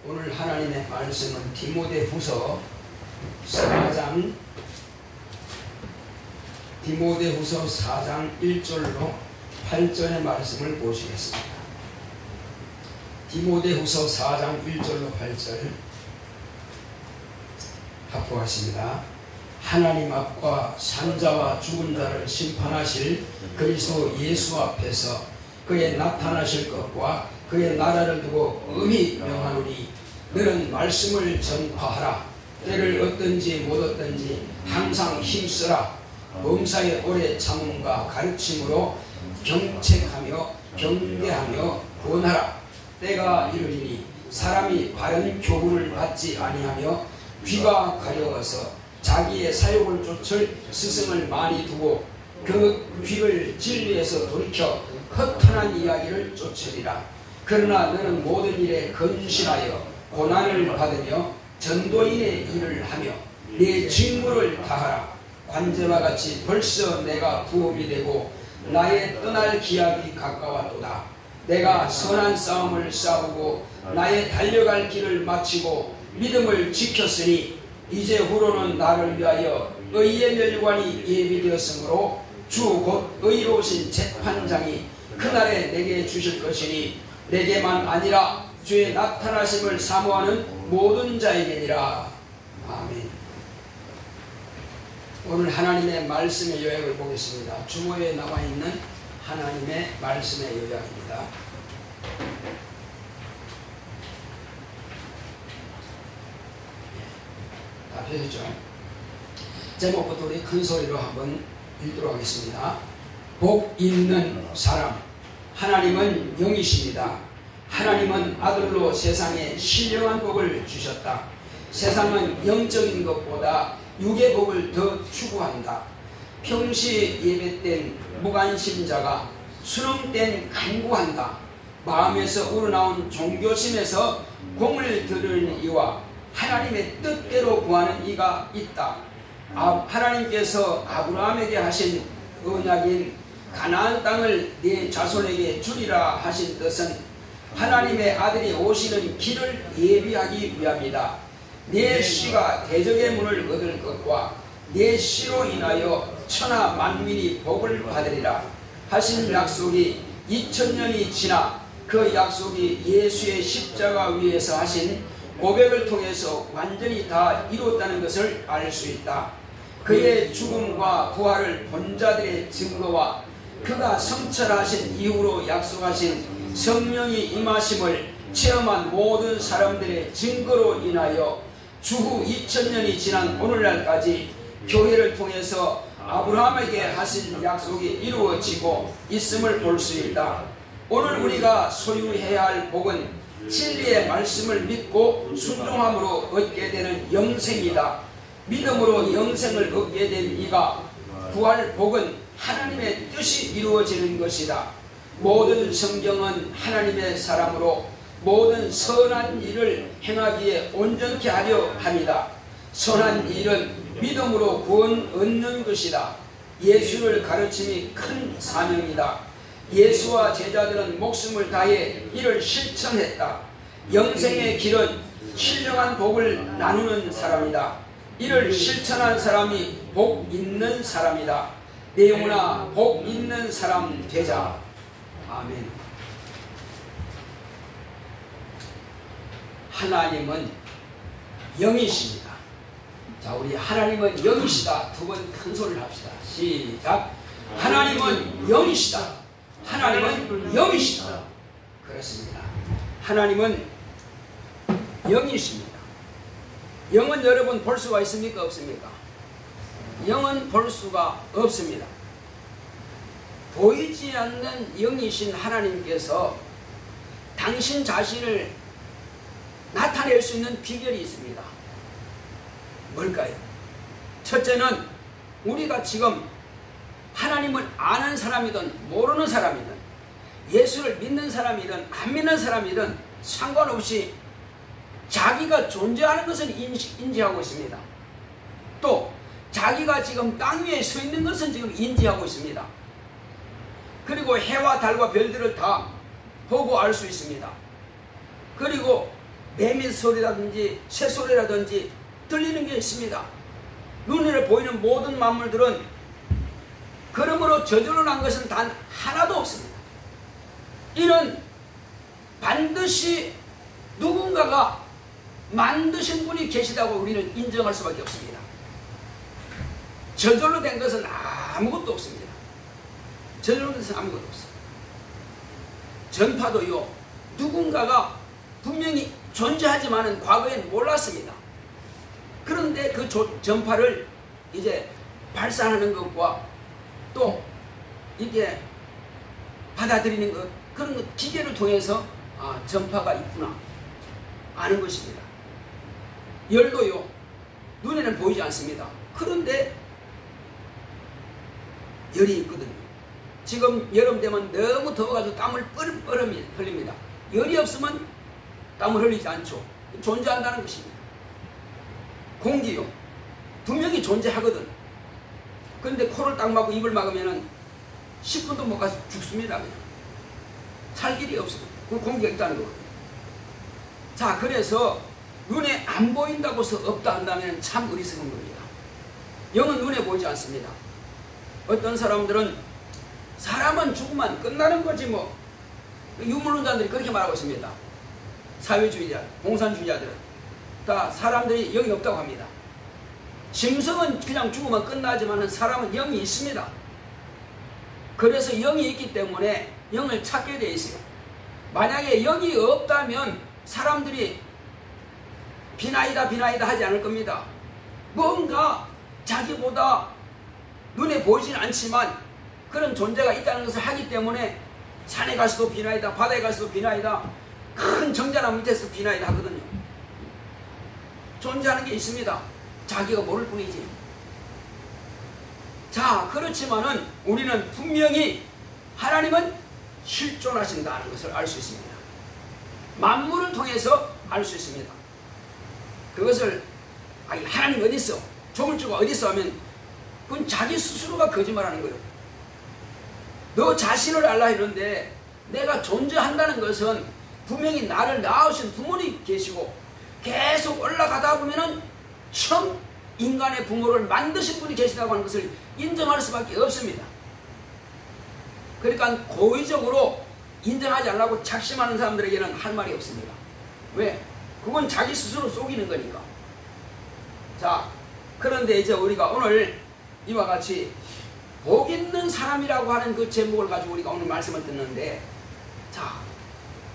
오늘 하나님의 말씀은 디모데후서 4장 1절로 8절의 말씀을 보시겠습니다. 디모데후서 4장 1절로 8절 합독하십니다. 하나님 앞과 산자와 죽은 자를 심판하실 그리스도 예수 앞에서 그의 나타나실 것과 그의 나라를 두고 엄히 명하노니 너는 말씀을 전파하라. 때를 얻든지 못 얻든지 항상 힘쓰라. 범사에 오래 참음과 가르침으로 경책하며 경계하며 구원하라. 때가 이르리니 사람이 바른 교훈을 받지 아니하며 귀가 가려워서 자기의 사욕을 쫓을 스승을 많이 두고 그 귀를 진리에서 돌이켜 허탄한 이야기를 쫓으리라. 그러나 너는 모든 일에 건실하여 고난을 받으며 전도인의 일을 하며 네 직무를 다하라. 관제와 같이 벌써 내가 부업이 되고 나의 떠날 기약이 가까웠도다. 내가 선한 싸움을 싸우고 나의 달려갈 길을 마치고 믿음을 지켰으니 이제 후로는 나를 위하여 의의 멸관이 예비되었으므로 주 곧 의로우신 재판장이 그날에 내게 주실 것이니 내게만 아니라 주의 나타나심을 사모하는 모든 자에게니라. 아멘. 오늘 하나님의 말씀의 요약을 보겠습니다. 주보에 나와있는 하나님의 말씀의 요약입니다. 다 펴졌죠? 제목부터 우리 큰 소리로 한번 읽도록 하겠습니다. 복 있는 사람. 하나님은 영이십니다. 하나님은 아들로 세상에 신령한 복을 주셨다. 세상은 영적인 것보다 육의 복을 더 추구한다. 평시 예배된 무관심자가 수능된 간구한다. 마음에서 우러나온 종교심에서 공을 들은 이와 하나님의 뜻대로 구하는 이가 있다. 하나님께서 아브라함에게 하신 언약인 가나안 땅을 네 자손에게 주리라 하신 뜻은 하나님의 아들이 오시는 길을 예비하기 위함이다. 네 씨가 대적의 문을 얻을 것과 네 씨로 인하여 천하 만민이 복을 받으리라 하신 약속이 2000년이 지나 그 약속이 예수의 십자가 위에서 하신 고백을 통해서 완전히 다 이뤘다는 것을 알 수 있다. 그의 죽음과 부활을 본 자들의 증거와 그가 성철하신 이후로 약속하신 성령이 임하심을 체험한 모든 사람들의 증거로 인하여 주후 2000년이 지난 오늘날까지 교회를 통해서 아브라함에게 하신 약속이 이루어지고 있음을 볼 수 있다. 오늘 우리가 소유해야 할 복은 진리의 말씀을 믿고 순종함으로 얻게 되는 영생이다. 믿음으로 영생을 얻게 된 이가 구할 복은 하나님의 뜻이 이루어지는 것이다. 모든 성경은 하나님의 사람으로 모든 선한 일을 행하기에 온전케 하려 합니다. 선한 일은 믿음으로 구원 얻는 것이다. 예수를 가르침이 큰 사명이다. 예수와 제자들은 목숨을 다해 이를 실천했다. 영생의 길은 신령한 복을 나누는 사람이다. 이를 실천한 사람이 복 있는 사람이다. 내 영혼아 복 있는 사람 되자. 아멘. 하나님은 영이십니다. 자, 우리 하나님은 영이시다. 두 번 큰 소리를 합시다. 시작. 하나님은 영이시다. 하나님은 영이시다. 그렇습니다. 하나님은 영이십니다. 영은 여러분 볼 수가 있습니까? 없습니까? 영은 볼 수가 없습니다. 보이지 않는 영이신 하나님께서 당신 자신을 나타낼 수 있는 비결이 있습니다. 뭘까요? 첫째는 우리가 지금 하나님을 아는 사람이든 모르는 사람이든 예수를 믿는 사람이든 안 믿는 사람이든 상관없이 자기가 존재하는 것은 인지하고 있습니다. 또 자기가 지금 땅 위에 서 있는 것은 지금 인지하고 있습니다. 그리고 해와 달과 별들을 다 보고 알 수 있습니다. 그리고 매미 소리라든지 새 소리라든지 들리는 게 있습니다. 눈에 보이는 모든 만물들은 그러므로 저절로 난 것은 단 하나도 없습니다. 이는 반드시 누군가가 만드신 분이 계시다고 우리는 인정할 수밖에 없습니다. 저절로 된 것은 아무것도 없습니다. 저절로 된 것은 아무것도 없습니다. 전파도요, 누군가가 분명히 존재하지만은 과거엔 몰랐습니다. 그런데 그 전파를 이제 발산하는 것과 또 이게 받아들이는 것, 그런 것, 기계를 통해서 전파가 있구나 아는 것입니다. 열도요, 눈에는 보이지 않습니다. 그런데 열이 있거든요. 지금 여름 되면 너무 더워가지고 땀을 뻘뻘 흘립니다. 열이 없으면 땀을 흘리지 않죠. 존재한다는 것입니다. 공기요, 분명히 존재하거든. 그런데 코를 딱 막고 입을 막으면은 10분도 못 가서 죽습니다. 그냥. 살 길이 없어요. 그 공기가 있다는 거거든요. 자, 그래서 눈에 안 보인다고 해서 없다 한다면 참 어리석은 겁니다. 영은 눈에 보이지 않습니다. 어떤 사람들은 사람은 죽으면 끝나는 거지 뭐, 유물론자들이 그렇게 말하고 있습니다. 사회주의자, 공산주의자들은 다 사람들이 영이 없다고 합니다. 짐승은 그냥 죽으면 끝나지만 사람은 영이 있습니다. 그래서 영이 있기 때문에 영을 찾게 되어 있어요. 만약에 영이 없다면 사람들이 비나이다 비나이다 하지 않을 겁니다. 뭔가 자기보다 눈에 보이지는 않지만 그런 존재가 있다는 것을 하기 때문에 산에 가서도 비나이다, 바다에 가서도 비나이다, 큰 정자나무 밑에서 비나이다 하거든요. 존재하는 게 있습니다. 자기가 모를 뿐이지. 자, 그렇지만은 우리는 분명히 하나님은 실존하신다는 것을 알 수 있습니다. 만물을 통해서 알 수 있습니다. 그것을 하나님 어디 있어? 조물주가 어디 있어? 하면 그건 자기 스스로가 거짓말하는 거예요. 너 자신을 알라 이러는데 내가 존재한다는 것은 분명히 나를 낳으신 부모님이 계시고 계속 올라가다 보면은 처음 인간의 부모를 만드신 분이 계시다고 하는 것을 인정할 수밖에 없습니다. 그러니까 고의적으로 인정하지 않으려고 작심하는 사람들에게는 할 말이 없습니다. 왜? 그건 자기 스스로 속이는 거니까. 자, 그런데 이제 우리가 오늘 이와 같이 복 있는 사람이라고 하는 그 제목을 가지고 우리가 오늘 말씀을 듣는데, 자,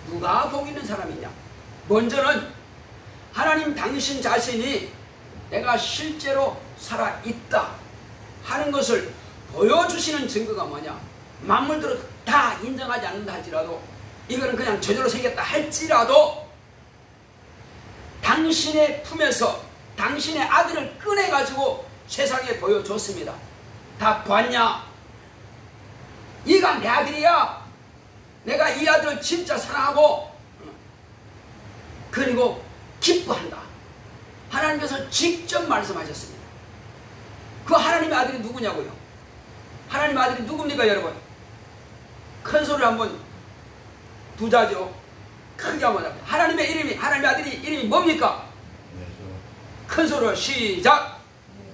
누가 복 있는 사람이냐? 먼저는 하나님 당신 자신이 내가 실제로 살아있다 하는 것을 보여주시는 증거가 뭐냐? 만물들은 다 인정하지 않는다 할지라도, 이거는 그냥 저절로 생겼다 할지라도 당신의 품에서 당신의 아들을 꺼내가지고 세상에 보여줬습니다. 다 봤냐? 이가 내 아들이야. 내가 이 아들을 진짜 사랑하고 그리고 기뻐한다. 하나님께서 직접 말씀하셨습니다. 그 하나님의 아들이 누구냐고요? 하나님의 아들이 누굽니까 여러분? 큰 소리를 한번 부자죠. 크게 한번 합니다. 하나님의 이름이, 하나님의 아들이 이름이 뭡니까? 예수. 큰 소리로 시작.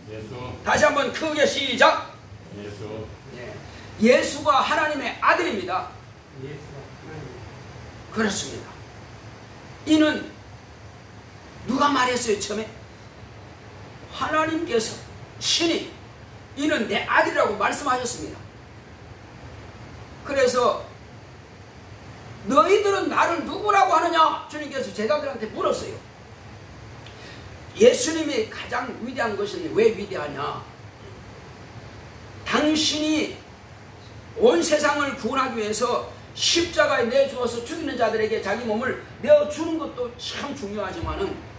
예수. 다시 한번 크게 시작. 예수. 예. 예수가 하나님의 아들입니다. 예수가 하나님. 그렇습니다. 이는 누가 말했어요 처음에? 하나님께서 신이 이는 내 아들이라고 말씀하셨습니다. 그래서 너희들은 나를 누구라고 하느냐? 주님께서 제자들한테 물었어요. 예수님이 가장 위대한 것은 왜 위대하냐? 당신이 온 세상을 구원하기 위해서 십자가에 내주어서 죽이는 자들에게 자기 몸을 내어주는 것도 참 중요하지만은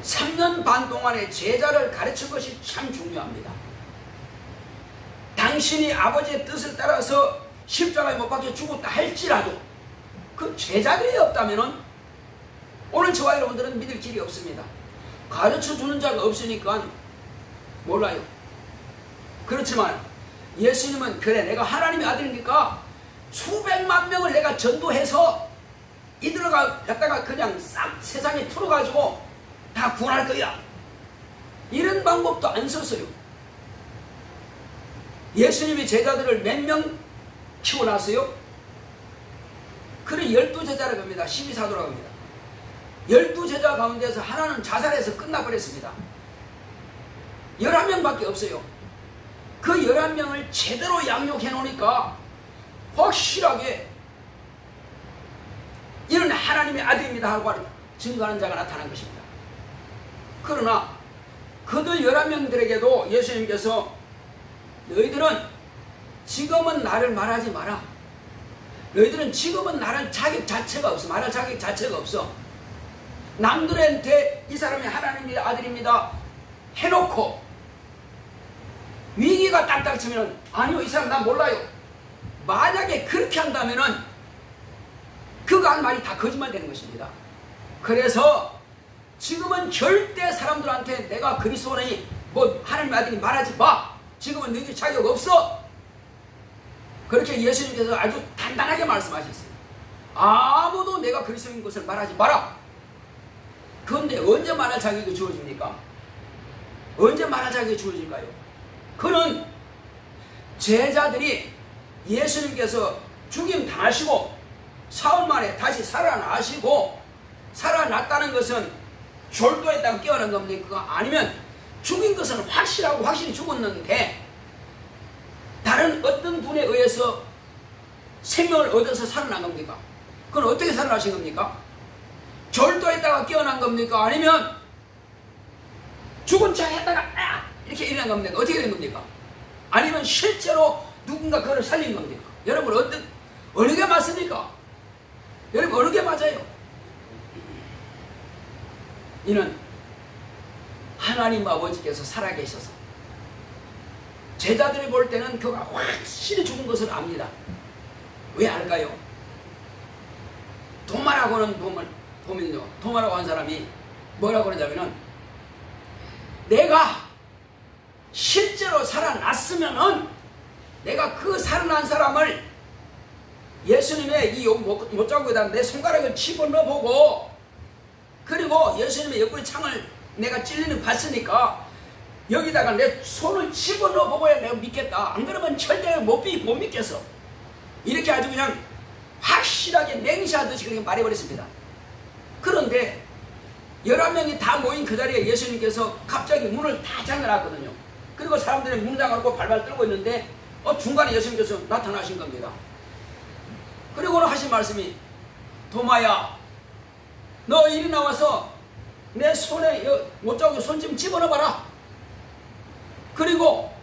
3년 반 동안의 제자를 가르친 것이 참 중요합니다. 당신이 아버지의 뜻을 따라서 십자가에 못 박혀 죽었다 할지라도 그 제자들이 없다면은 오늘 저와 여러분들은 믿을 길이 없습니다. 가르쳐주는 자가 없으니까 몰라요. 그렇지만 예수님은 그래 내가 하나님의 아들이니까 수백만 명을 내가 전도해서 이들을 갖다가 그냥 싹 세상에 풀어가지고 다 구원할 거야. 이런 방법도 안 썼어요. 예수님이 제자들을 몇 명 키워놨어요? 그래 12제자라고 합니다. 12사도라고 합니다. 12제자 가운데서 하나는 자살해서 끝나버렸습니다. 11명밖에 없어요. 그 11명을 제대로 양육해 놓으니까 확실하게 이는 하나님의 아들입니다 하고 증거하는 자가 나타난 것입니다. 그러나 그들 11명들에게도 예수님께서 너희들은 지금은 나를 말하지 마라. 너희들은 지금은 나를 자격 자체가 없어. 말할 자격 자체가 없어. 남들한테 이 사람이 하나님의 아들입니다 해놓고 위기가 딱딱 치면 아니요 이 사람 나 몰라요. 만약에 그렇게 한다면은 그가 한 말이 다 거짓말 되는 것입니다. 그래서 지금은 절대 사람들한테 내가 그리스도니 뭐 하나님의 아들이 말하지 마. 지금은 너희들 자격 없어. 그렇게 예수님께서 아주 단단하게 말씀하셨어요. 아무도 내가 그리스도인 것을 말하지 마라. 그런데 언제 말할 자격이 주어집니까? 언제 말할 자격이 주어질까요? 그는 제자들이 예수님께서 죽임 당하시고 사흘 만에 다시 살아나시고 살아났다는 것은 졸도했다가 깨어난 겁니까? 아니면 죽인 것은 확실하고 확실히 죽었는데 다른 어떤 분에 의해서 생명을 얻어서 살아난 겁니까? 그건 어떻게 살아나신 겁니까? 졸도했다가 깨어난 겁니까? 아니면 죽은 척 했다가 이렇게 일어난 겁니까? 어떻게 된 겁니까? 아니면 실제로 누군가 그를 살린 겁니까? 여러분 어느 게 맞습니까? 여러분 어느 게 맞아요? 이는 하나님 아버지께서 살아계셔서 제자들이 볼 때는 그가 확실히 죽은 것을 압니다. 왜 알까요? 도마라고는 보면요, 도마라고 한 사람이 뭐라고 그러냐면은 내가 실제로 살아났으면은 내가 그 살아난 사람을 예수님의 이 못자국에다 내 손가락을 집어넣어보고 그리고 예수님의 옆구리 창을 내가 찔리는 봤으니까 여기다가 내 손을 집어넣어보고야 내가 믿겠다. 안 그러면 절대 못 믿겠어. 이렇게 아주 그냥 확실하게 맹세하듯이 그렇게 말해버렸습니다. 그런데 11명이 다 모인 그 자리에 예수님께서 갑자기 문을 다 잠겨놨거든요. 그리고 사람들이 문 잠가놓고 발발 떨고 있는데 중간에 예수님께서 나타나신 겁니다. 그리고는 하신 말씀이 도마야 너 이리 나와서 내 손에 못자국에 손 좀 집어넣어봐라. 그리고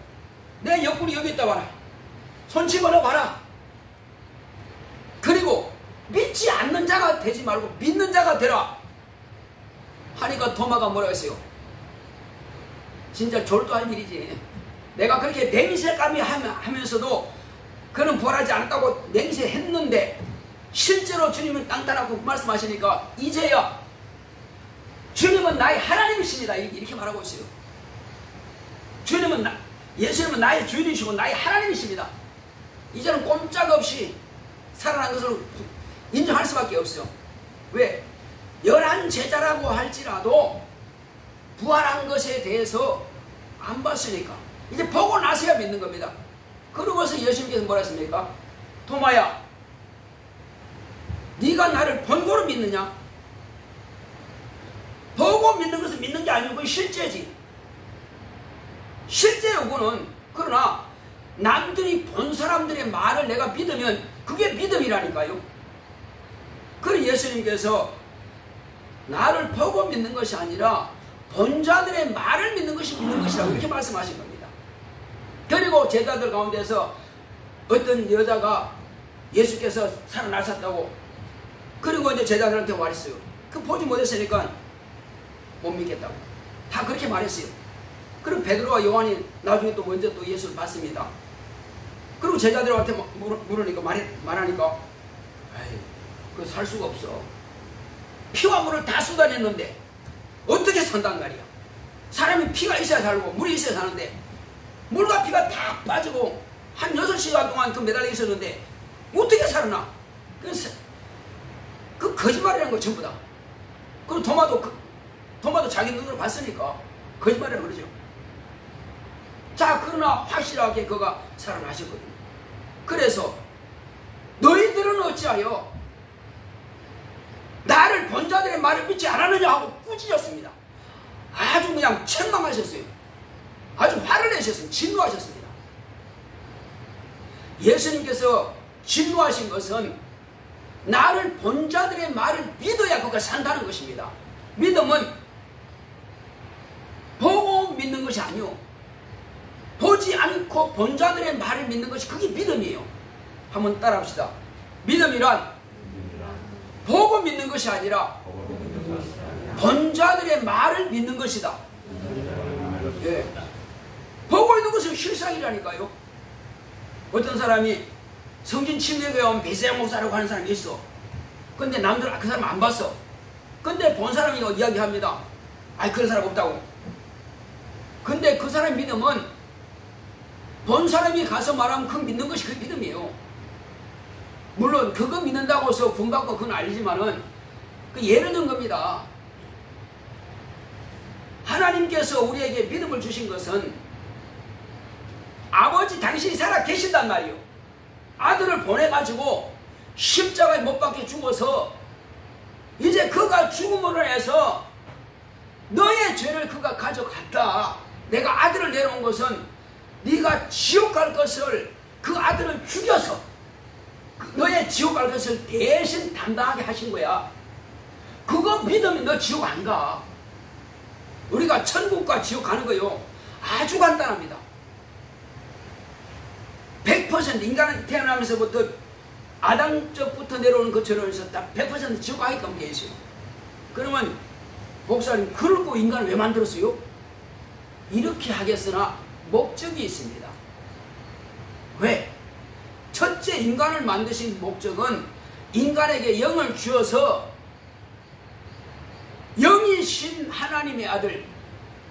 내 옆구리 여기 있다 봐라. 손 집어넣어봐라. 그리고 믿지 않는 자가 되지 말고 믿는 자가 되라. 하니까 도마가 뭐라고 했어요? 진짜 졸도할 일이지. 내가 그렇게 맹세감이 하면서도 그는 부활하지 않았다고 맹세했는데 실제로 주님은 땅따라고 말씀하시니까 이제야 주님은 나의 하나님이십니다. 이렇게 말하고 있어요. 예수님은 나의 주인이시고 나의 하나님이십니다. 이제는 꼼짝없이 살아난 것을 인정할 수밖에 없어요. 왜? 11제자라고 할지라도 부활한 것에 대해서 안 봤으니까 이제 보고 나서야 믿는 겁니다. 그러고서 예수님께서 뭐라 했습니까? 도마야 네가 나를 본고로 믿느냐? 보고 믿는 것은 믿는 게 아니고 그건 실제지. 실제 요구는 그러나 남들이 본 사람들의 말을 내가 믿으면 그게 믿음이라니까요. 그래서 예수님께서 나를 보고 믿는 것이 아니라 본 자들의 말을 믿는 것이 믿는 것이라고 이렇게 말씀하신 겁니다. 그리고 제자들 가운데서 어떤 여자가 예수께서 살아나셨다고 그리고 이제 제자들한테 말했어요. 그 보지 못했으니까 못 믿겠다고 다 그렇게 말했어요. 그리고 베드로와 요한이 나중에 또 먼저 또 예수를 봤습니다. 그리고 제자들한테 물으니까 말하니까 그거 살 수가 없어. 피와 물을 다 쏟아냈는데 어떻게 산단 말이야. 사람이 피가 있어야 살고 물이 있어야 사는데 물과 피가 다 빠지고 한 6시간 동안 그 매달려 있었는데 어떻게 살아나. 그 거짓말이라는 거 전부 다. 그리고 도마도 자기 눈으로 봤으니까 거짓말이라고 그러죠. 자, 그러나 확실하게 그가 살아나셨거든요. 그래서 너희들은 어찌하여 나를 본 자들의 말을 믿지 않았느냐 하고 꾸짖었습니다. 아주 그냥 책망하셨어요. 아주 화를 내셨어요. 진노하셨습니다. 예수님께서 진노하신 것은 나를 본 자들의 말을 믿어야 그가 산다는 것입니다. 믿음은 보고 믿는 것이 아니요, 보지 않고 본 자들의 말을 믿는 것이 그게 믿음이에요. 한번 따라합시다. 믿음이란 보고 믿는 것이 아니라 본 자들의 말을 믿는 것이다. 예. 보고 있는 것은 실상이라니까요. 어떤 사람이 성진 침례교회 온 배세양 목사라고 하는 사람이 있어. 근데 남들 그 사람 안 봤어. 근데 본 사람이 이야기합니다. 아이, 그런 사람 없다고. 근데 그 사람 믿음은 본 사람이 가서 말하면 그 믿는 것이 그 믿음이에요. 물론 그거 믿는다고 해서 구원받고 그건 아니지만은 그 예를 든 겁니다. 하나님께서 우리에게 믿음을 주신 것은 아버지 당신이 살아 계신단 말이에요. 아들을 보내가지고 십자가에 못 박혀 죽어서 이제 그가 죽음으로 해서 너의 죄를 그가 가져갔다. 내가 아들을 내놓은 것은 네가 지옥 갈 것을, 그 아들을 죽여서 너의 지옥 갈 것을 대신 담당하게 하신 거야. 그거 믿으면 너 지옥 안 가. 우리가 천국과 지옥 가는 거요, 아주 간단합니다. 100% 인간은 태어나면서부터 아담적부터 내려오는 것처럼 해서 딱 100% 지옥 가게끔 되어 있어요. 그러면 목사님, 그러고 인간을 왜 만들었어요? 이렇게 하겠으나 목적이 있습니다. 왜? 첫째, 인간을 만드신 목적은 인간에게 영을 주어서 영이신 하나님의 아들,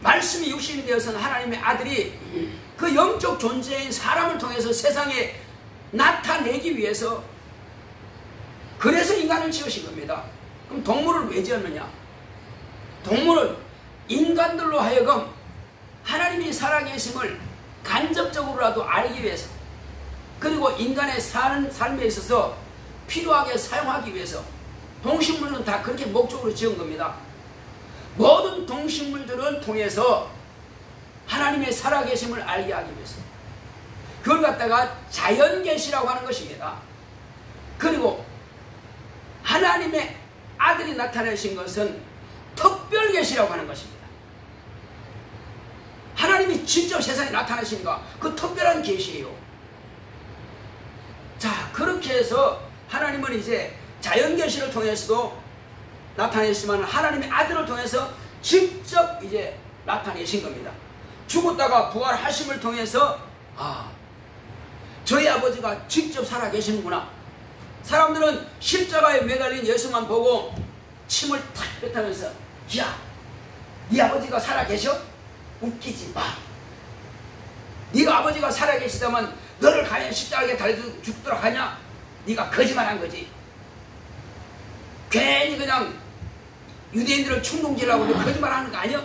말씀이 육신이 되어서는 하나님의 아들이 그 영적 존재인 사람을 통해서 세상에 나타내기 위해서, 그래서 인간을 지으신 겁니다. 그럼 동물을 왜 지었느냐? 동물은 인간들로 하여금 하나님이 살아계심을 간접적으로라도 알기 위해서, 그리고 인간의 사는 삶에 있어서 필요하게 사용하기 위해서, 동식물은 다 그렇게 목적으로 지은 겁니다. 모든 동식물들은 통해서 하나님의 살아계심을 알게 하기 위해서, 그걸 갖다가 자연계시라고 하는 것입니다. 그리고 하나님의 아들이 나타내신 것은 특별계시라고 하는 것입니다. 하나님이 직접 세상에 나타나시니까 그 특별한 계시예요. 자, 그렇게 해서 하나님은 이제 자연계시를 통해서도 나타내시지만 하나님의 아들을 통해서 직접 이제 나타내신 겁니다. 죽었다가 부활하심을 통해서, 아, 저희 아버지가 직접 살아계시는구나. 사람들은 십자가에 매달린 예수만 보고 침을 탁 뱉으면서, 야, 네 아버지가 살아계셔? 웃기지 마. 네가 아버지가 살아계시다면 너를 과연 십자가에 달려 죽도록 하냐? 네가 거짓말한 거지. 괜히 그냥 유대인들을 충동질하고 거짓말하는 거 아니야?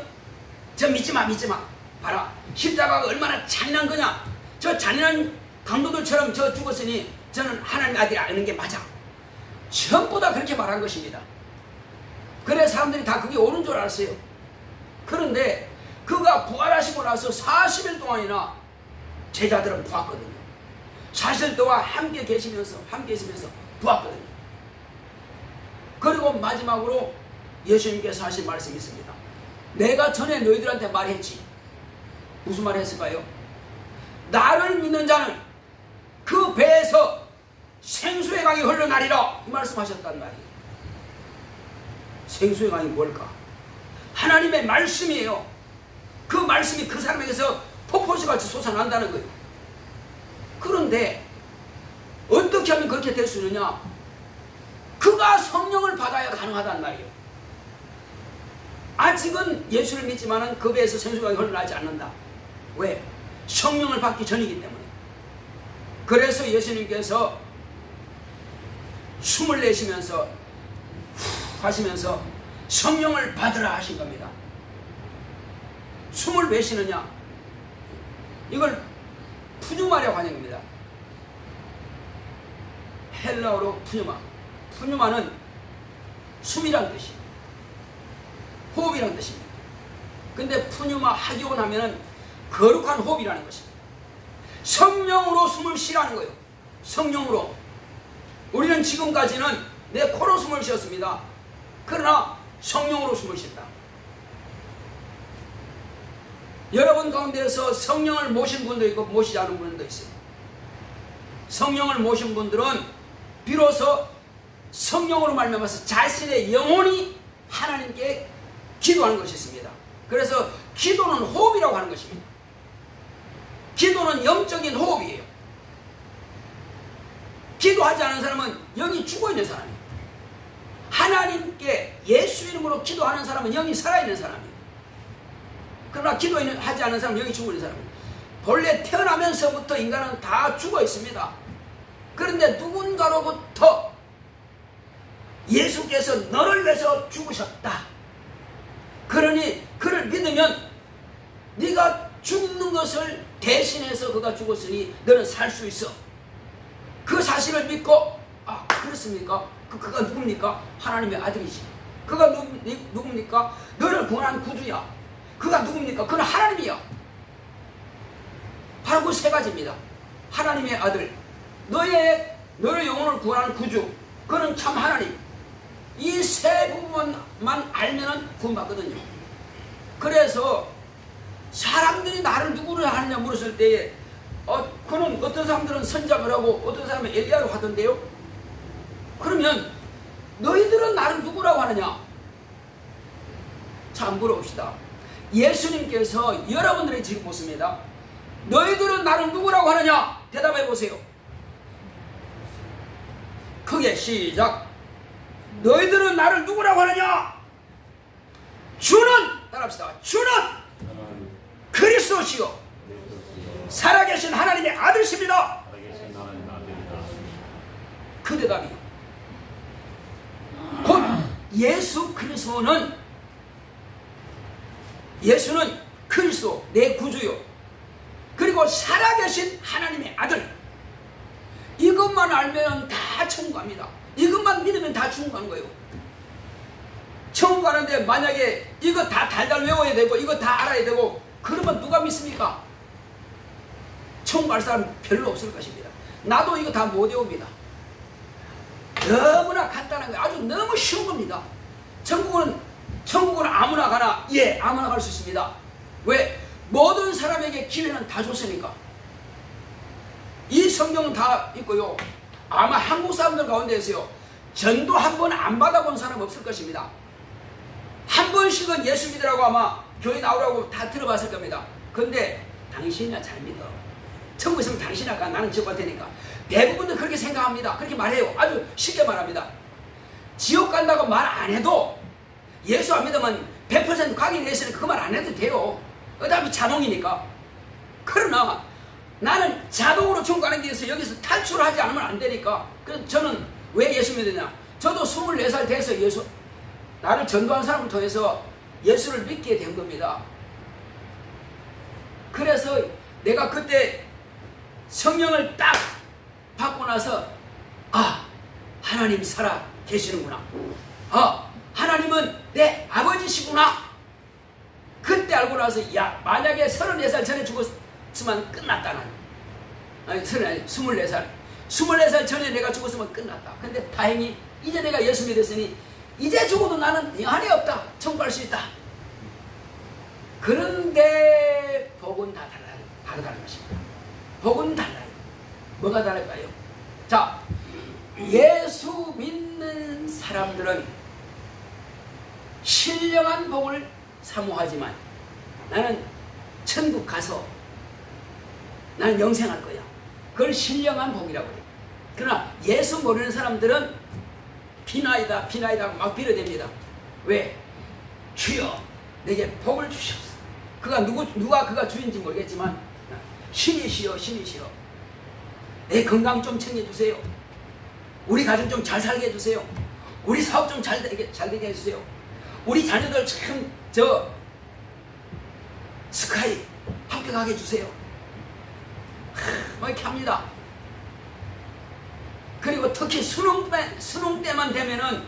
저 믿지 마, 믿지 마. 봐라, 십자가가 얼마나 잔인한 거냐? 저 잔인한 강도들처럼 저 죽었으니 저는 하나님의 아들이 아는 게 맞아. 전부 다 그렇게 말한 것입니다. 그래 사람들이 다 그게 옳은 줄 알았어요. 그런데 그가 부활하시고 나서 40일 동안이나 제자들은 보았거든요. 40일 동안 함께 계시면서, 함께 있으면서 보았거든요. 그리고 마지막으로 예수님께서 하신 말씀이 있습니다. 내가 전에 너희들한테 말했지. 무슨 말 했을까요? 나를 믿는 자는 그 배에서 생수의 강이 흘러나리라, 이 말씀하셨단 말이에요. 생수의 강이 뭘까? 하나님의 말씀이에요. 그 말씀이 그 사람에게서 폭포수같이 솟아난다는 거예요. 그런데 어떻게 하면 그렇게 될 수 있느냐? 그가 성령을 받아야 가능하단 말이에요. 아직은 예수를 믿지만은 그 배에서 생수가 흘러나지 않는다. 왜? 성령을 받기 전이기 때문에. 그래서 예수님께서 숨을 내쉬면서 하시면서 성령을 받으라 하신 겁니다. 숨을 왜 쉬느냐? 이걸 푸뉴마라고 하는 겁니다. 헬라어로 푸뉴마. 푸뉴마는 숨이란 뜻이에요. 호흡이란 뜻입니다. 근데 푸뉴마 하기온 하면은 거룩한 호흡이라는 것입니다. 성령으로 숨을 쉬라는 거예요. 성령으로. 우리는 지금까지는 내 코로 숨을 쉬었습니다. 그러나 성령으로 숨을 쉰다. 여러분 가운데서 성령을 모신 분도 있고 모시지 않은 분도 있어요. 성령을 모신 분들은 비로소 성령으로 말미암아서 자신의 영혼이 하나님께 기도하는 것이 있습니다. 그래서 기도는 호흡이라고 하는 것입니다. 기도는 영적인 호흡이에요. 기도하지 않은 사람은 영이 죽어있는 사람이에요. 하나님께 예수 이름으로 기도하는 사람은 영이 살아있는 사람이에요. 그러나 기도하지 않은 사람은 영이 죽어있는 사람이에요. 본래 태어나면서부터 인간은 다 죽어 있습니다. 그런데 누군가로부터 예수께서 너를 위해서 죽으셨다. 그러니 그를 믿으면 네가 죽는 것을 대신해서 그가 죽었으니 너는 살 수 있어. 그 사실을 믿고 아 그렇습니까? 그가 누굽니까? 하나님의 아들이지. 그가 누굽니까? 너를 구원한 구주야. 그가 누굽니까? 그는 하나님이야. 바로 그 세 가지입니다. 하나님의 아들, 너의 영혼을 구원하는 구주, 그는 참 하나님. 이 세 부분만 알면은 구원받거든요. 그래서 사람들이 나를 누구를 하느냐 물었을 때에 그는 어떤 사람들은 선작을 하고 어떤 사람은 엘리야로 하던데요. 그러면 너희들은 나를 누구라고 하느냐? 자, 물어봅시다. 예수님께서 여러분들에게 지금 묻습니다. 너희들은 나를 누구라고 하느냐? 대답해 보세요. 크게 시작. 너희들은 나를 누구라고 하느냐? 주는, 따라합시다. 주는 그리스도시요 살아계신 하나님의 아들이십니다. 그 대답이 곧 예수는 그리스도 내 구주요 그리고 살아계신 하나님의 아들. 이것만 알면 다 천국 갑니다. 이것만 믿으면 다 천국 가는 거예요. 천국 가는데 만약에 이거 다 달달 외워야 되고 이거 다 알아야 되고 그러면 누가 믿습니까? 천국 갈 사람 별로 없을 것입니다. 나도 이거 다 못 외웁니다. 너무나 간단한 거예요. 아주 너무 쉬운 겁니다. 천국은 아무나 가나? 예, 아무나 갈 수 있습니다. 왜? 모든 사람에게 기회는 다 줬으니까. 이 성경은 다 있고요. 아마 한국 사람들 가운데에서요 전도 한 번 안 받아본 사람 없을 것입니다. 한 번씩은 예수 믿으라고 아마 교회 나오라고 다 들어봤을 겁니다. 근데 당신이야 잘 믿어. 천국 있으면 당신 아까 나는 지옥 갈 테니까. 대부분도 그렇게 생각합니다. 그렇게 말해요. 아주 쉽게 말합니다. 지옥 간다고 말 안 해도 예수 안 믿으면 100% 가기 위해서는 그 말 안 해도 돼요. 어차피 자동이니까. 그러나 나는 자동으로 천국 가는 길에서 여기서 탈출하지 않으면 안 되니까. 그래서 저는 왜 예수 믿느냐? 저도 24살 돼서 나를 전도한 사람을 통해서 예수를 믿게 된 겁니다. 그래서 내가 그때 성령을 딱 받고 나서 하나님 살아 계시는구나. 하나님은 내 아버지시구나. 그때 알고 나서 만약에 34살 전에 죽었으면 끝났다. 나는. 24살 전에 내가 죽었으면 끝났다. 근데 다행히 이제 내가 예수 믿었으니 이제 죽어도 나는 영안이 없다. 천국 갈 수 있다. 그런데 복은 다 다르다는 것입니다. 복은 달라요. 뭐가 다를까요? 자, 예수 믿는 사람들은 신령한 복을 사모하지만 나는 천국 가서 나는 영생할 거야. 그걸 신령한 복이라고 해요. 그러나 예수 모르는 사람들은 비나이다 하고 막 빌어댑니다. 왜? 주여 내게 복을 주시옵소서. 누가 그가 주인지 모르겠지만 신이시여 내 건강 좀 챙겨주세요. 우리 가정 좀 잘 살게 해주세요. 우리 사업 좀 잘 되게 해주세요. 우리 자녀들 참 스카이 합격하게 해주세요. 뭐 이렇게 합니다. 그리고 특히 수능 때만 되면은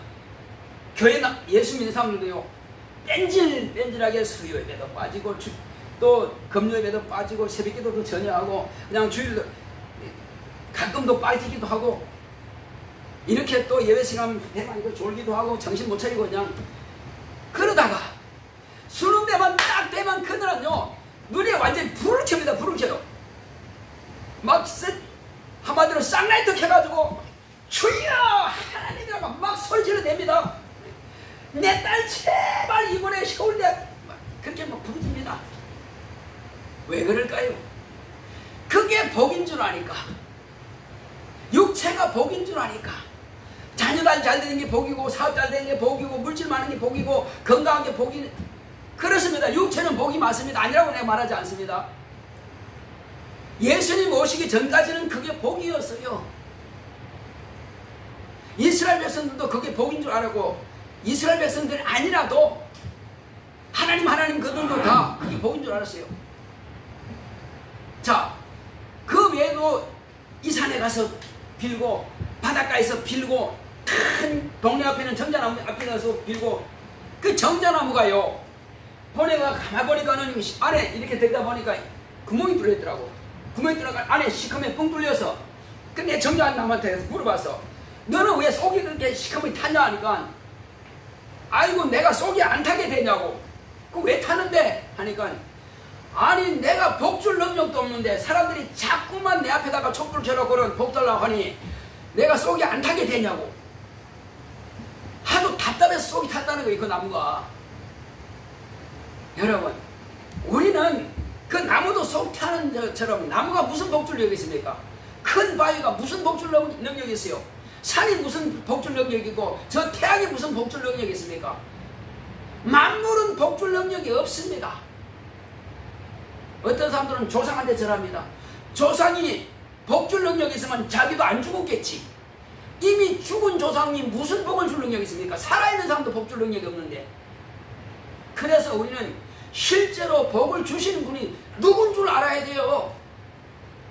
교회 예수 믿는 사람들도요, 뺀질뺀질하게 수요 예배도 빠지고 또 금요 예배도 빠지고 새벽 기도도 전혀 하고 그냥 주일도 가끔도 빠지기도 하고 이렇게 또 예배 시간 되면 졸기도 하고 정신 못 차리고 그냥 그러다가 수능 때만 딱 되면 그들은요 눈에 완전히 불을 켭니다. 불을 켜요. 막 한마디로 쌍라이트 켜가지고 주여 하나님이라고 막 소리 질러댑니다. 내 딸 제발 이번에 서울대 그렇게 막 부르집니다. 왜 그럴까요? 그게 복인 줄 아니까. 육체가 복인 줄 아니까. 자녀들 잘 되는 게 복이고 사업 잘 되는 게 복이고 물질 많은 게 복이고 건강한 게 복이 그렇습니다. 육체는 복이 맞습니다. 아니라고 내가 말하지 않습니다. 예수님 오시기 전까지는 그게 복이었어요. 이스라엘 백성들도 그게 복인 줄 알았고 이스라엘 백성들이 아니라도 하나님 그들도 다 그게 복인 줄 알았어요. 자, 그 외에도 이 산에 가서 빌고 바닷가에서 빌고 큰 동네 앞에는 정자나무 앞에 가서 빌고 그 정자나무가요 보내가 가만 보니까는 안에 이렇게 들다 보니까 구멍이 뚫려있더라고. 구멍이 뚫려가 안에 시커멓게 뻥 뚫려서 근데 정자나무한테 물어봤어. 너는 왜 속이 그렇게 시커멓게 타냐 하니까 아이고 내가 속이 안 타게 되냐고. 그 왜 타는데 하니까 아니 내가 복줄 능력도 없는데 사람들이 자꾸만 내 앞에다가 촛불 켜놓고는 복 달라고 하니 내가 속이 안 타게 되냐고. 하도 답답해서 속이 탔다는 거예요. 그 나무가. 여러분 우리는 그 나무도 속 타는 것처럼 나무가 무슨 복줄력이 있습니까? 큰 바위가 무슨 복줄 능력이 있어요? 산이 무슨 복줄 능력이고 저 태양이 무슨 복줄 능력이 있습니까? 만물은 복줄 능력이 없습니다. 어떤 사람들은 조상한테 절합니다. 조상이 복줄 능력이 있으면 자기도 안 죽었겠지. 이미 죽은 조상이 무슨 복을 줄 능력이 있습니까? 살아있는 사람도 복 줄 능력이 없는데. 그래서 우리는 실제로 복을 주시는 분이 누군 줄 알아야 돼요.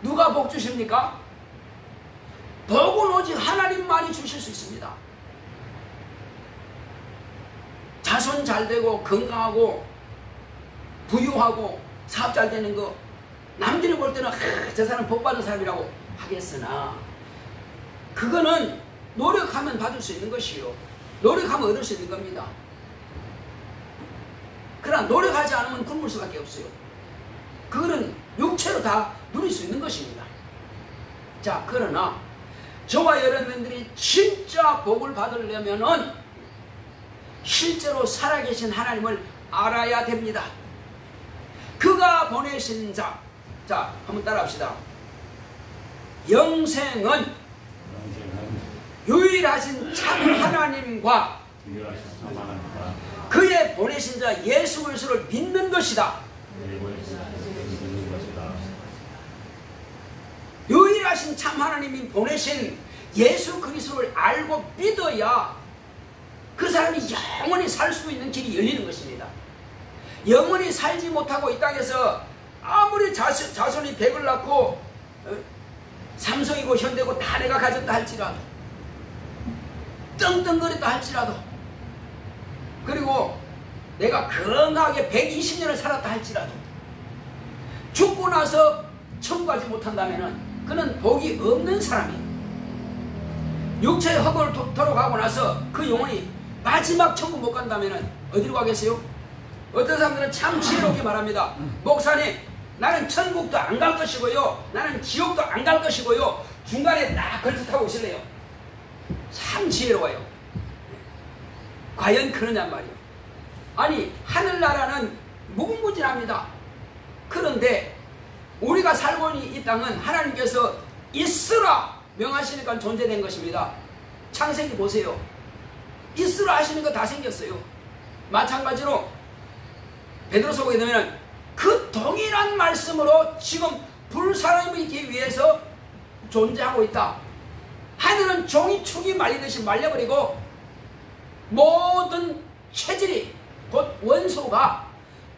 누가 복 주십니까? 복은 오직 하나님만이 주실 수 있습니다. 자손 잘 되고 건강하고 부유하고 사업 잘 되는 거 남들이 볼 때는 저 사람 복 받은 사람이라고 하겠으나 그거는 노력하면 받을 수 있는 것이요. 노력하면 얻을 수 있는 겁니다. 그러나 노력하지 않으면 굶을 수밖에 없어요. 그거는 육체로 다 누릴 수 있는 것입니다. 자, 그러나 저와 여러분들이 진짜 복을 받으려면은 실제로 살아계신 하나님을 알아야 됩니다. 그가 보내신 자, 한번 따라합시다. 영생은 유일하신 참 하나님과 그의 보내신 자 예수 그리스도를 믿는 것이다. 유일하신 참 하나님이 보내신 예수 그리스도를 알고 믿어야 그 사람이 영원히 살 수 있는 길이 열리는 것입니다. 영원히 살지 못하고 이 땅에서 아무리 자손이 백을 낳고 삼성이고 현대고 다 내가 가졌다 할지라도 떵떵거렸다 할지라도 그리고 내가 건강하게 120년을 살았다 할지라도 죽고 나서 천국 가지 못한다면 그는 복이 없는 사람이에요. 육체의 허공을 돌아가고 나서 그 영혼이 마지막 천국 못 간다면 어디로 가겠어요? 어떤 사람들은 참 지혜롭게 말합니다. 목사님, 나는 천국도 안 갈 것이고요, 나는 지옥도 안 갈 것이고요, 중간에 딱 걸쳐타고 오실래요? 참 지혜로워요. 과연 그러냔 말이에요. 아니, 하늘나라는 무궁무진합니다. 그런데 우리가 살고 있는 이 땅은 하나님께서 있으라 명하시니까 존재된 것입니다. 창세기 보세요. 있으라 하시니까 다 생겼어요. 마찬가지로 베드로서 보게 되면 그 동일한 말씀으로 지금 불사람이 있기 위해서 존재하고 있다. 하늘은 종이 축이 말리듯이 말려버리고 모든 체질이 곧 원소가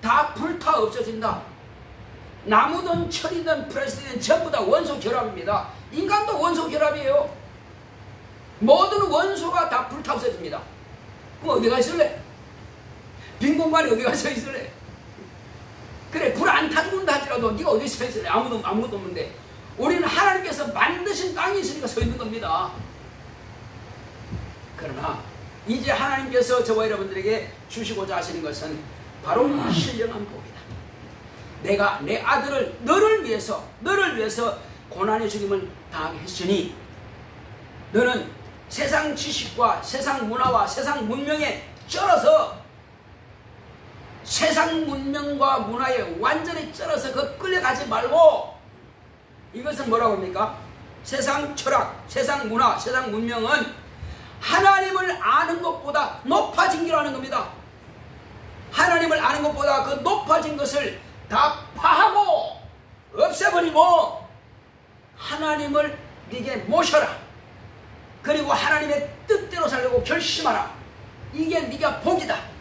다 불타 없어진다. 나무든 철이든 플라스틱이든 전부 다 원소 결합입니다. 인간도 원소 결합이에요. 모든 원소가 다 불타 없어집니다. 그럼 어디 가 있을래? 빈 공간에 어디 가서 있을래? 그래, 불 안 타준다 할지라도 네가 어디 서 있을래? 아무것도 없는데. 우리는 하나님께서 만드신 땅이 있으니까 서 있는 겁니다. 그러나 이제 하나님께서 저와 여러분들에게 주시고자 하시는 것은 바로 신령한 복이다. 내가 내 아들을 너를 위해서 고난의 죽임을 당하게 했으니 너는 세상 지식과 세상 문화와 세상 문명에 쩔어서 세상 문명과 문화에 완전히 쩔어서 그 끌려가지 말고, 이것은 뭐라고 합니까? 세상 철학, 세상 문화, 세상 문명은 하나님을 아는 것보다 높아진 기라는 겁니다. 하나님을 아는 것보다 그 높아진 것을 다 파하고 없애버리고 하나님을 네게 모셔라. 그리고 하나님의 뜻대로 살려고 결심하라. 이게 네가 복이다.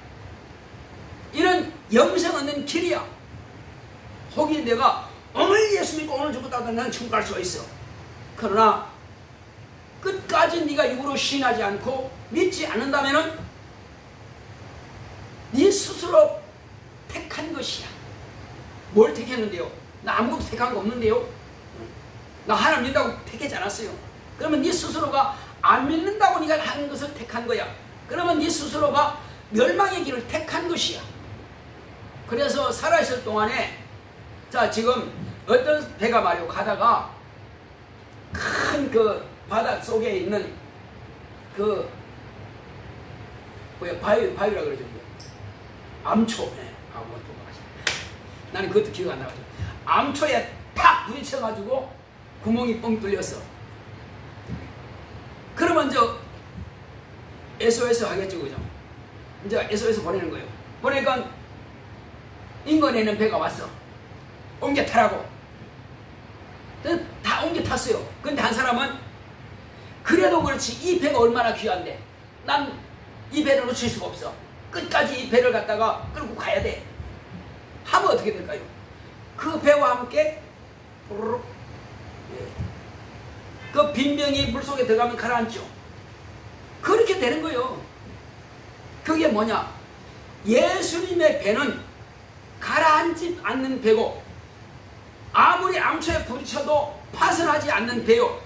이런 영생 얻는 길이야. 혹이 내가 오늘 예수 믿고 오늘 죽었다 하면 난 천국 갈 수가 있어. 그러나 끝까지 네가 육으로 신하지 않고 믿지 않는다면은 네 스스로 택한 것이야. 뭘 택했는데요? 나 아무것도 택한 거 없는데요? 나 하나님 믿는다고 택하지 않았어요. 그러면 네 스스로가 안 믿는다고 네가 하는 것을 택한 거야. 그러면 네 스스로가 멸망의 길을 택한 것이야. 그래서 살아있을 동안에, 자, 지금 어떤 배가 말이요, 가다가 큰 그 바다 속에 있는 그 뭐야, 바위라 그러죠. 암초. 네. 나는 그것도 기억 안 나가지고 암초에 팍 부딪혀가지고 구멍이 뻥 뚫렸어. 그러면 저 SOS 하겠죠, 그죠? 이제 SOS 보내는 거예요. 보내니까 인근에 있는 배가 왔어. 옮겨 타라고. 다 옮겨 탔어요. 근데 한 사람은 그래도 그렇지 이 배가 얼마나 귀한데 난 이 배를 놓칠 수가 없어. 끝까지 이 배를 갖다가 끌고 가야 돼. 하면 어떻게 될까요? 그 배와 함께 뽀로록, 그 빈병이 물속에 들어가면 가라앉죠. 그렇게 되는 거예요. 그게 뭐냐? 예수님의 배는 가라앉지 않는 배고 아무리 암초에 부딪혀도 파손하지 않는 배요.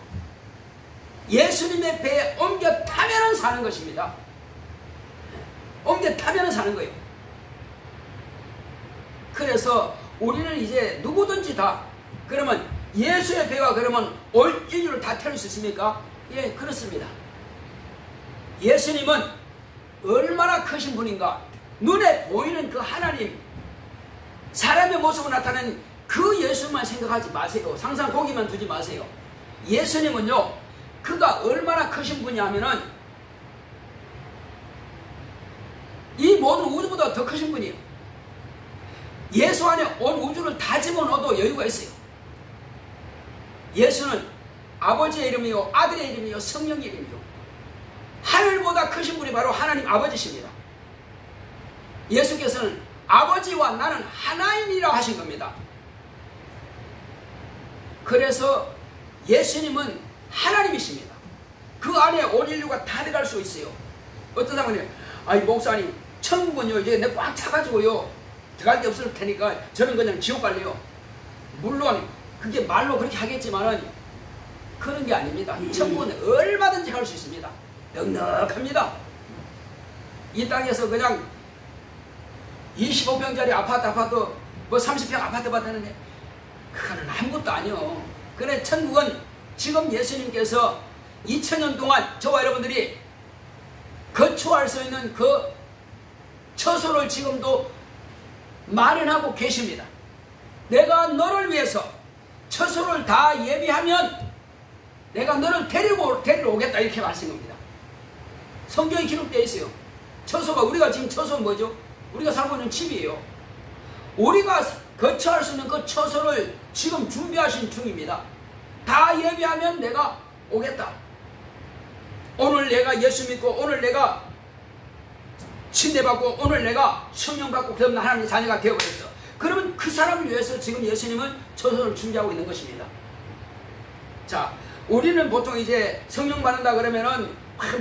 예수님의 배에 옮겨 타면은 사는 것입니다. 옮겨 타면은 사는 거예요. 그래서 우리는 이제 누구든지 다, 그러면 예수의 배가 그러면 올 인류를 다 태울 수 있습니까? 예, 그렇습니다. 예수님은 얼마나 크신 분인가. 눈에 보이는 그 하나님, 사람의 모습으로 나타낸 그 예수만 생각하지 마세요. 상상 거기만 두지 마세요. 예수님은요, 그가 얼마나 크신 분이냐면은 이 모든 우주보다 더 크신 분이에요. 예수 안에 온 우주를 다 집어넣어도 여유가 있어요. 예수는 아버지의 이름이요, 아들의 이름이요, 성령의 이름이요. 하늘보다 크신 분이 바로 하나님 아버지십니다. 예수께서는 아버지와 나는 하나이니라 하신 겁니다. 그래서 예수님은 하나님이십니다. 그 안에 온 인류가 다 들어갈 수 있어요. 어떤 사람은 아이 목사님 천국은요 이제 내 꽉 차가지고요 들어갈 데 없을 테니까 저는 그냥 지옥 갈래요. 물론 그게 말로 그렇게 하겠지만은 그런 게 아닙니다. 천국은 얼마든지 갈 수 있습니다. 넉넉합니다. 이 땅에서 그냥 25평짜리 아파트 뭐 30평 아파트 받았는데 그거는 아무것도 아니요. 그래, 천국은 지금 예수님께서 2000년 동안 저와 여러분들이 거주할 수 있는 그 처소를 지금도 마련하고 계십니다. 내가 너를 위해서 처소를 다 예비하면 내가 너를 데리러 오겠다, 이렇게 말씀 겁니다. 성경에 기록되어 있어요. 처소가, 우리가 지금 처소는 뭐죠? 우리가 살고 있는 집이에요. 우리가 거처할 수 있는 그 처소를 지금 준비하신 중입니다. 다 예비하면 내가 오겠다. 오늘 내가 예수 믿고 오늘 내가 침례받고 오늘 내가 성령 받고 그럼 하나님의 자녀가 되어버렸어. 그러면 그 사람을 위해서 지금 예수님은 초선을 준비하고 있는 것입니다. 자, 우리는 보통 이제 성령 받는다 그러면은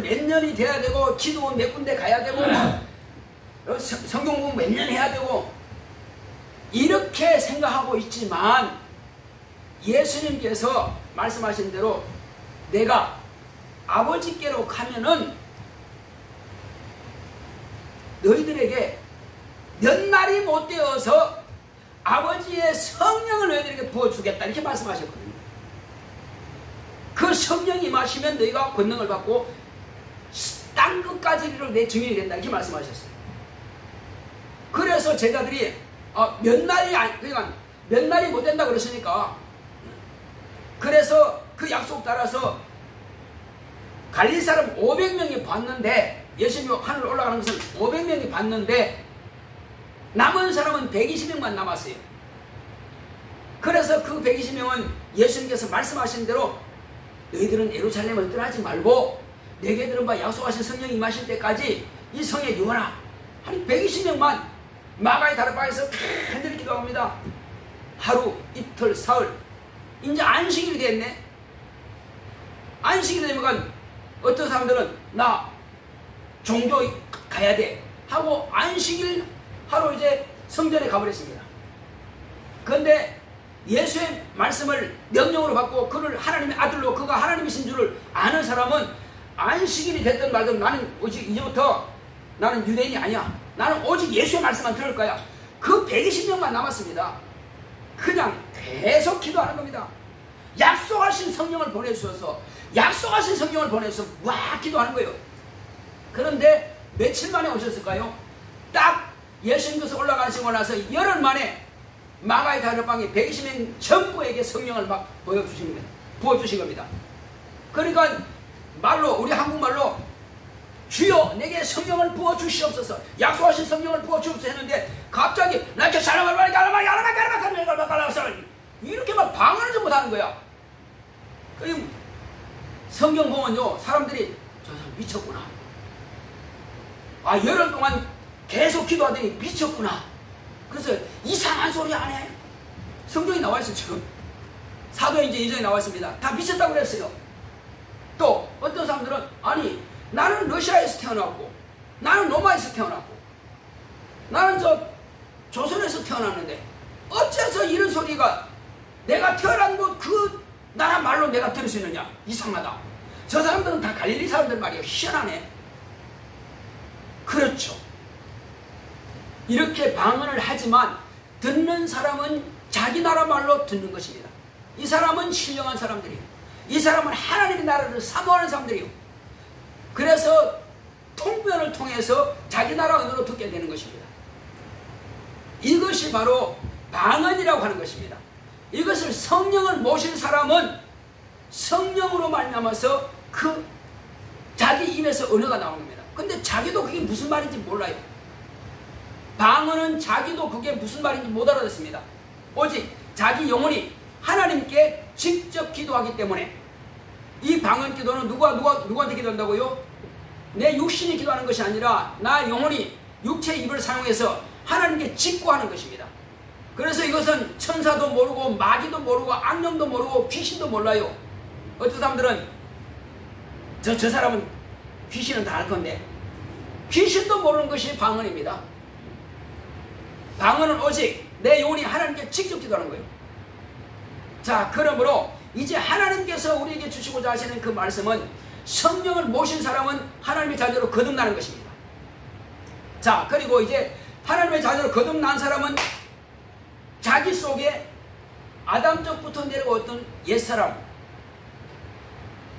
몇 년이 돼야 되고 기도 몇 군데 가야 되고 성경 공부 몇 년 해야 되고 이렇게 생각하고 있지만 예수님께서 말씀하신 대로 내가 아버지께로 가면은 너희들에게 몇 날이 못 되어서 아버지의 성령을 너희들에게 부어주겠다 이렇게 말씀하셨거든요. 그 성령이 임하시면 너희가 권능을 받고 땅 끝까지로 내 증인이 된다 이렇게 말씀하셨어요. 그래서 제자들이 몇 날이 못 된다 그러시니까 그래서 그 약속 따라서 갈릴 사람 500명이 봤는데 예수님이 하늘 올라가는 것을 500명이 봤는데 남은 사람은 120명만 남았어요. 그래서 그 120명은 예수님께서 말씀하신 대로 너희들은 예루살렘을 떠나지 말고 내게 들은 바 약속하신 성령이 임하실 때까지 이 성에 유하라. 한 120명만 마가의 다락방에서 간절히 기도합니다. 하루, 이틀, 사흘 이제 안식일이 됐네. 안식일이 되면 어떤 사람들은 나 종교 가야 돼 하고 안식일 하루 이제 성전에 가버렸습니다. 그런데 예수의 말씀을 명령으로 받고 그를 하나님의 아들로 그가 하나님이신 줄을 아는 사람은 안식일이 됐든 말든 나는 오직 이제부터 나는 유대인이 아니야. 나는 오직 예수의 말씀만 들을 거야. 그 120명만 남았습니다. 그냥 계속 기도하는 겁니다. 약속하신 성령을 보내주셔서 약속하신 성령을 보내서 와 기도하는 거예요. 그런데 며칠 만에 오셨을까요? 딱 예수님께서 올라가시고 나서 열흘 만에 마가의 다락방에 120명 전부에게 성령을 막 부어주신 겁니다. 그러니까 말로 우리 한국말로 주여 내게 성령을 부어주시옵소서 약속하신 성령을 부어주옵소서 했는데 갑자기 나한테 사람을 말하게 이렇게 막 방언을 좀 못하는 거야. 성경 보면요 사람들이 저 사람 미쳤구나. 열흘 동안 계속 기도하더니 미쳤구나. 그래서 이상한 소리 안 해. 성경이 나와 있어 지금. 사도행전 2장에 나와 있습니다. 다 미쳤다고 그랬어요. 또 어떤 사람들은 아니 나는 러시아에서 태어났고 나는 로마에서 태어났고 나는 저 조선에서 태어났는데 어째서 이런 소리가 내가 태어난 곳 그 나라 말로 내가 들을 수 있느냐. 이상하다. 저 사람들은 다 갈릴리 사람들 말이에요. 희한하네. 그렇죠. 이렇게 방언을 하지만 듣는 사람은 자기 나라 말로 듣는 것입니다. 이 사람은 신령한 사람들이에요. 이 사람은 하나님의 나라를 사모하는 사람들이에요. 그래서 통변을 통해서 자기 나라 언어로 듣게 되는 것입니다. 이것이 바로 방언이라고 하는 것입니다. 이것을 성령을 모신 사람은 성령으로 말미암아서 그 자기 입에서 언어가 나오는 겁니다. 근데 자기도 그게 무슨 말인지 몰라요. 방언은 자기도 그게 무슨 말인지 못 알아듣습니다. 오직 자기 영혼이 하나님께 직접 기도하기 때문에 이 방언 기도는 누구한테 기도한다고요? 내 육신이 기도하는 것이 아니라 나 영혼이 육체의 입을 사용해서 하나님께 직구하는 것입니다. 그래서 이것은 천사도 모르고 마귀도 모르고 악령도 모르고 귀신도 몰라요. 어떤 사람들은 저 사람은 귀신은 다 알 건데 귀신도 모르는 것이 방언입니다. 방언은 오직 내 영혼이 하나님께 직접 기도하는 거예요. 자, 그러므로 이제 하나님께서 우리에게 주시고자 하시는 그 말씀은 성령을 모신 사람은 하나님의 자녀로 거듭나는 것입니다. 자, 그리고 이제 하나님의 자녀로 거듭난 사람은 자기 속에 아담적부터 내려왔던 옛사람,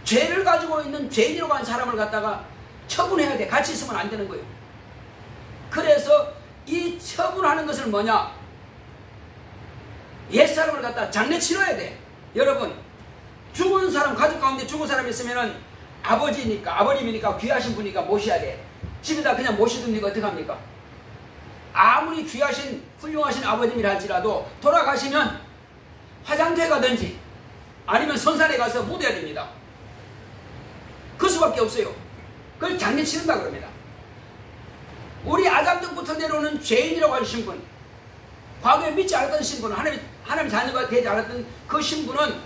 죄를 가지고 있는 죄인이라고 하는 사람을 갖다가 처분해야 돼. 같이 있으면 안 되는 거예요. 그래서 이 처분하는 것을 뭐냐? 옛사람을 갖다 장례 치러야 돼. 여러분, 죽은 사람, 가족 가운데 죽은 사람이 있으면은 아버지니까, 아버님이니까, 귀하신 분이니까 모셔야 돼. 집에다 그냥 모시든가 어떡합니까? 아무리 귀하신, 훌륭하신 아버님이라 할지라도 돌아가시면 화장터에 가든지 아니면 선산에 가서 묻어야 됩니다. 그 수밖에 없어요. 그걸 장례 치른다 그럽니다. 우리 아담 때부터 내려오는 죄인이라고 하는 신분, 과거에 믿지 않았던 신분, 하나님 자녀가 되지 않았던 그 신분은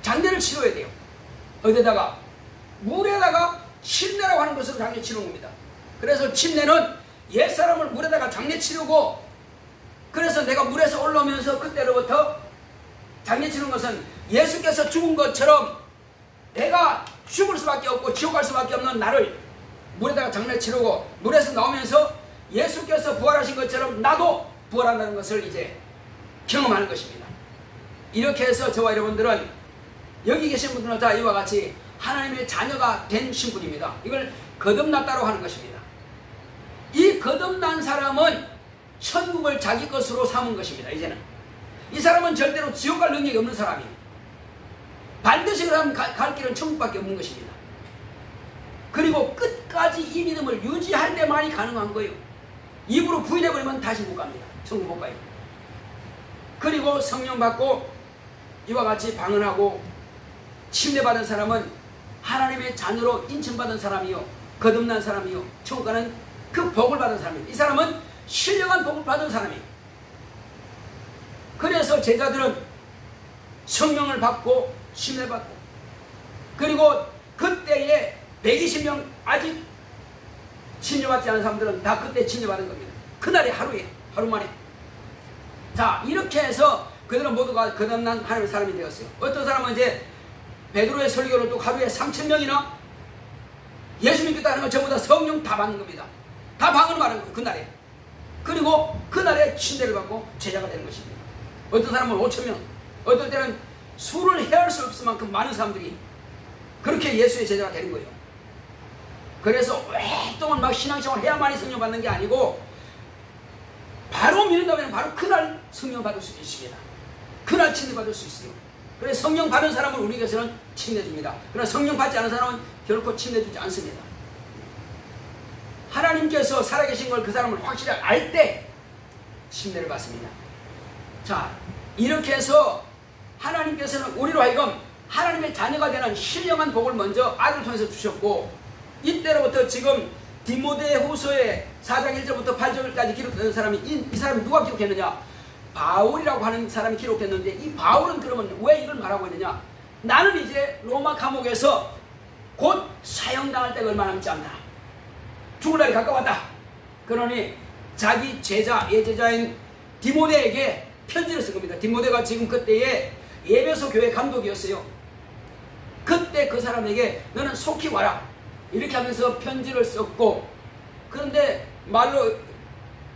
장례를 치러야 돼요. 어디다가? 물에다가 침례라고 하는 것으로 장례 치르는 겁니다. 그래서 침례는 옛사람을 물에다가 장례 치르고, 그래서 내가 물에서 올라오면서 그때로부터 장례 치르는 것은 예수께서 죽은 것처럼 내가 죽을 수밖에 없고 지옥 갈 수밖에 없는 나를 물에다가 장례 치르고, 물에서 나오면서 예수께서 부활하신 것처럼 나도 부활한다는 것을 이제 경험하는 것입니다. 이렇게 해서 저와 여러분들은, 여기 계신 분들은 다 이와 같이 하나님의 자녀가 된 신분입니다. 이걸 거듭났다고 하는 것입니다. 이 거듭난 사람은 천국을 자기 것으로 삼은 것입니다. 이제는 이 사람은 절대로 지옥 갈 능력이 없는 사람이에요. 반드시 그 사람 갈 길은 천국밖에 없는 것입니다. 그리고 끝까지 이 믿음을 유지할 때만이 가능한 거예요. 입으로 부인해버리면 다시 못 갑니다. 천국 못 가요. 그리고 성령 받고 이와 같이 방언하고 침례받은 사람은 하나님의 자녀로 인천받은 사람이요, 거듭난 사람이요, 천국 가는 그 복을 받은 사람이에요. 이 사람은 신령한 복을 받은 사람이에요. 그래서 제자들은 성령을 받고 침례받고, 그리고 그때에 120명 아직 침례받지 않은 사람들은 다 그때 침례받은 겁니다. 그날이 하루에, 하루 만에. 자, 이렇게 해서 그들은 모두가 거듭난 하나님의 사람이 되었어요. 어떤 사람은 이제 베드로의 설교를 또 하루에 3,000명이나 예수 믿겠다는 건 전부 다 성령 다 받는 겁니다. 다 방언을 말하는 거예요, 그날에. 그리고 그날에 침례를 받고 제자가 되는 것입니다. 어떤 사람은 5,000명, 어떤 때는 수를 헤아릴 수 없을 만큼 많은 사람들이 그렇게 예수의 제자가 되는 거예요. 그래서 오랫동안 막 신앙생활 해야만이 성령 받는 게 아니고, 바로 믿는다면 바로 그날 성령 받을 수 있습니다. 그날 침례 받을 수 있어요. 그래서 성령 받은 사람을 우리에게서는 침례줍니다. 그러나 성령 받지 않은 사람은 결코 침례주지 않습니다. 하나님께서 살아계신 걸 그 사람을 확실히 알 때 침례를 받습니다. 자, 이렇게 해서 하나님께서는 우리로 하여금 하나님의 자녀가 되는 신령한 복을 먼저 아들을 통해서 주셨고, 이때로부터 지금 디모데후서의 4장 1절부터 8절까지 기록된 사람이 이 사람이 누가 기록했느냐? 바울이라고 하는 사람이 기록했는데, 이 바울은 그러면 왜 이걸 말하고 있느냐? 나는 이제 로마 감옥에서 곧 사형당할 때가 얼마 남지 않나, 죽을 날이 가까웠다. 그러니 자기 제자, 예제자인 디모데에게 편지를 쓴 겁니다. 디모데가 지금 그때의 에베소 교회 감독이었어요. 그때 그 사람에게 너는 속히 와라, 이렇게 하면서 편지를 썼고, 그런데 말로